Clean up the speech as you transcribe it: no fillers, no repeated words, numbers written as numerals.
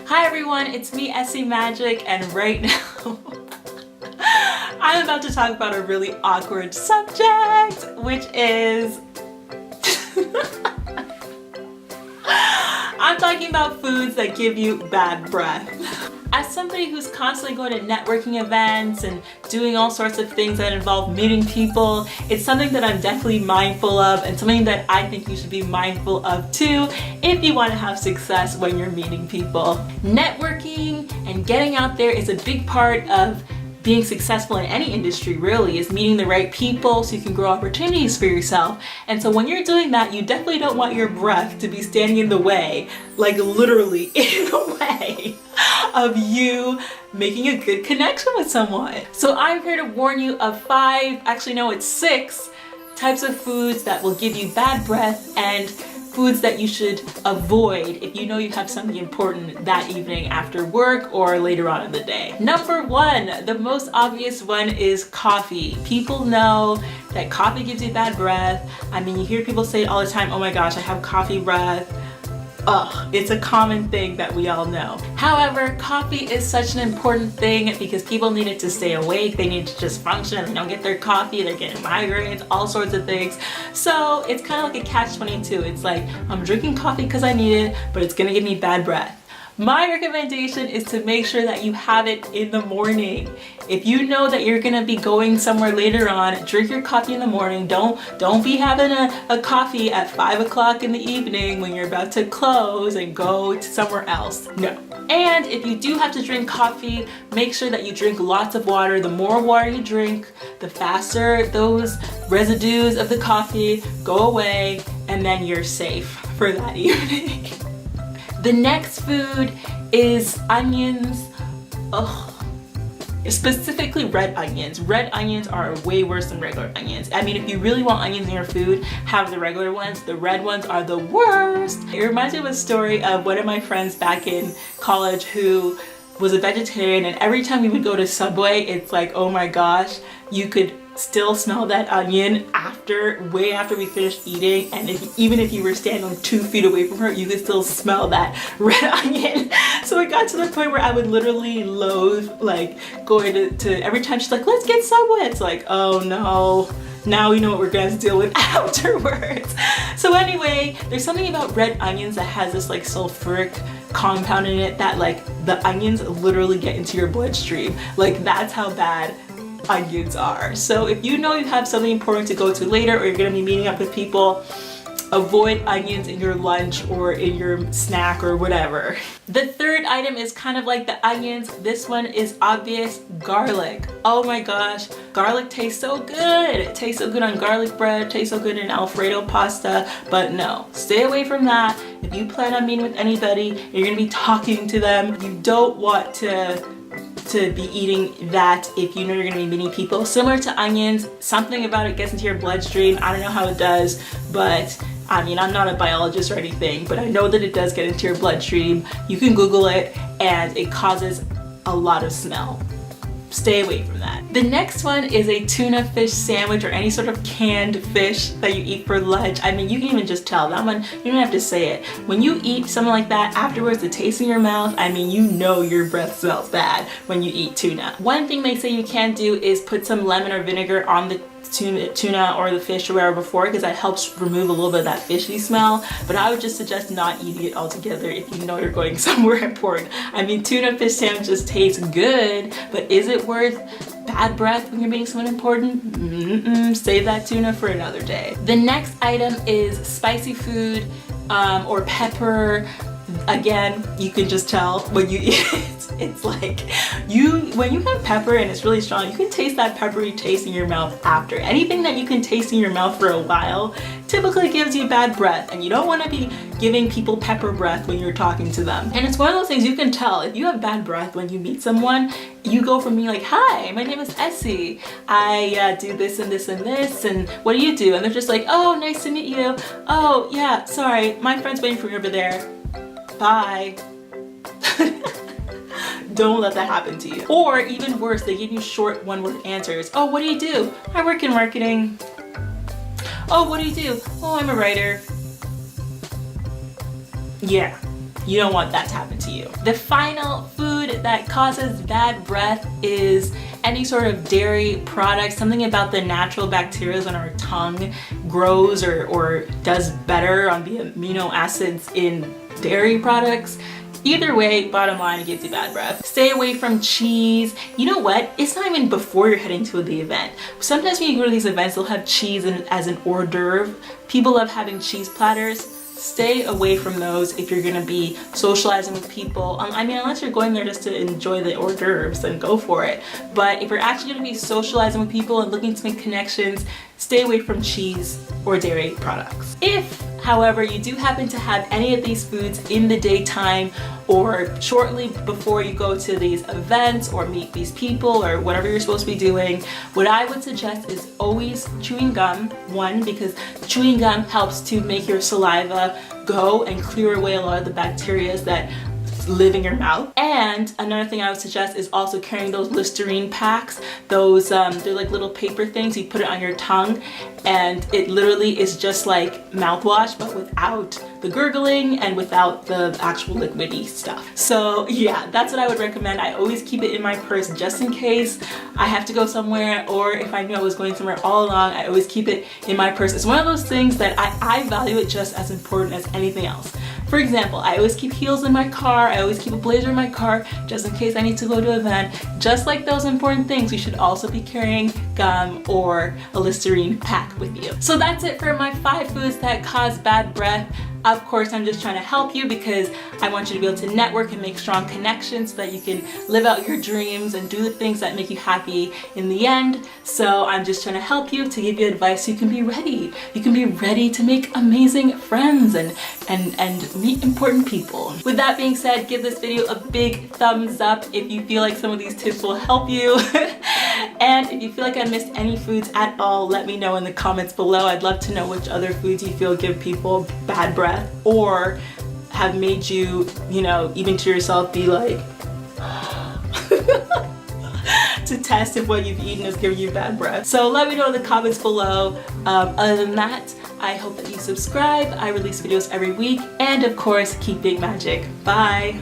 Hi everyone, it's me, Essie Magic, and right now I'm about to talk about a really awkward subject, which is I'm talking about foods that give you bad breath. As somebody who's constantly going to networking events and doing all sorts of things that involve meeting people, it's something that I'm definitely mindful of and something that I think you should be mindful of too if you want to have success when you're meeting people. Networking and getting out there is a big part of being successful in any industry, really, is meeting the right people so you can grow opportunities for yourself. And so when you're doing that, you definitely don't want your breath to be standing in the way, like literally in the way of you making a good connection with someone. So I'm here to warn you of 5, actually no, it's 6 types of foods that will give you bad breath and foods that you should avoid if you know you have something important that evening after work or later on in the day. Number 1, the most obvious one is coffee. People know that coffee gives you bad breath. I mean, you hear people say it all the time, oh my gosh, I have coffee breath. Ugh, it's a common thing that we all know. However, coffee is such an important thing because people need it to stay awake. They need to just function. They don't get their coffee, they're getting migraines, all sorts of things. So it's kind of like a catch-22. It's like, I'm drinking coffee because I need it, but it's gonna give me bad breath. My recommendation is to make sure that you have it in the morning. If you know that you're gonna be going somewhere later on, drink your coffee in the morning. Don't be having a coffee at 5 o'clock in the evening when you're about to close and go to somewhere else. No. And if you do have to drink coffee, make sure that you drink lots of water. The more water you drink, the faster those residues of the coffee go away, and then you're safe for that evening. The next food is onions. Ugh. Specifically red onions. Red onions are way worse than regular onions. I mean, if you really want onions in your food, have the regular ones. The red ones are the worst. It reminds me of a story of one of my friends back in college who was a vegetarian, and every time we would go to Subway, it's like, oh my gosh, you could still smell that onion way after we finished eating, and even if you were standing 2 feet away from her, you could still smell that red onion. So it got to the point where I would literally loathe like going to every time she's like, let's get Subway, it's like, oh no, now we know what we're going to deal with afterwards. So anyway, there's something about red onions that has this like sulfuric compound in it that like the onions literally get into your bloodstream. Like that's how bad onions are. So if you know you have something important to go to later or you're going to be meeting up with people, avoid onions in your lunch or in your snack or whatever. The third item is kind of like the onions. This one is obvious: garlic. Oh my gosh, garlic tastes so good. It tastes so good on garlic bread, tastes so good in Alfredo pasta, but no, stay away from that. If you plan on meeting with anybody, you're gonna be talking to them, you don't want to be eating that if you know you're gonna be meeting people. Similar to onions, something about it gets into your bloodstream. I don't know how it does, but I mean, I'm not a biologist or anything, but I know that it does get into your bloodstream. You can Google it, and it causes a lot of smell. Stay away from that. The next one is a tuna fish sandwich or any sort of canned fish that you eat for lunch. I mean, you can even just tell. That one, you don't have to say it. When you eat something like that, afterwards the taste in your mouth, I mean, you know your breath smells bad when you eat tuna. One thing they say you can do is put some lemon or vinegar on the tuna or the fish or whatever before, because that helps remove a little bit of that fishy smell. But I would just suggest not eating it altogether if you know you're going somewhere important. I mean, tuna fish sandwiches taste good, but is it worth bad breath when you're meeting someone important? Save that tuna for another day. The next item is spicy food or pepper. Again, you can just tell when you eat it. It's like when you have pepper and it's really strong, you can taste that peppery taste in your mouth after. Anything that you can taste in your mouth for a while typically gives you bad breath, and you don't want to be giving people pepper breath when you're talking to them. And it's one of those things you can tell. If you have bad breath when you meet someone, you go from being like, hi, my name is Essie. I do this and this and this, and what do you do? And they're just like, oh, nice to meet you. Oh, yeah, sorry, my friend's waiting for me over there. Bye. Don't let that happen to you. Or even worse, they give you short one-word answers. Oh, what do you do? I work in marketing. Oh, what do you do? Oh, I'm a writer. Yeah. You don't want that to happen to you. The final food that causes bad breath is any sort of dairy product, something about the natural bacteria on our tongue grows or does better on the amino acids in dairy products. Either way, bottom line, it gives you bad breath. Stay away from cheese. You know what? It's not even before you're heading to the event. Sometimes when you go to these events, they'll have cheese as an hors d'oeuvre. People love having cheese platters. Stay away from those if you're gonna be socializing with people. I mean, unless you're going there just to enjoy the hors d'oeuvres, then go for it. But if you're actually gonna be socializing with people and looking to make connections, stay away from cheese or dairy products. If, however, you do happen to have any of these foods in the daytime or shortly before you go to these events or meet these people or whatever you're supposed to be doing, what I would suggest is always chewing gum. One, because chewing gum helps to make your saliva go and clear away a lot of the bacteria that live in your mouth. And another thing I would suggest is also carrying those Listerine packs. Those they're like little paper things. You put it on your tongue and it literally is just like mouthwash, but without the gurgling and without the actual liquidy stuff. So yeah, that's what I would recommend. I always keep it in my purse just in case I have to go somewhere, or if I knew I was going somewhere all along, I always keep it in my purse. It's one of those things that I value it just as important as anything else. For example, I always keep heels in my car, I always keep a blazer in my car just in case I need to go to an event. Just like those important things, you should also be carrying gum or a Listerine pack with you. So that's it for my 5 foods that cause bad breath. Of course, I'm just trying to help you because I want you to be able to network and make strong connections so that you can live out your dreams and do the things that make you happy in the end. So I'm just trying to help you, to give you advice so you can be ready. You can be ready to make amazing friends and meet important people. With that being said, give this video a big thumbs up if you feel like some of these tips will help you. And if you feel like I missed any foods at all, let me know in the comments below. I'd love to know which other foods you feel give people bad breath or have made you, you know, even to yourself be like to test if what you've eaten is giving you bad breath. So let me know in the comments below. Other than that, I hope that you subscribe. I release videos every week, and of course, keep being magic. Bye.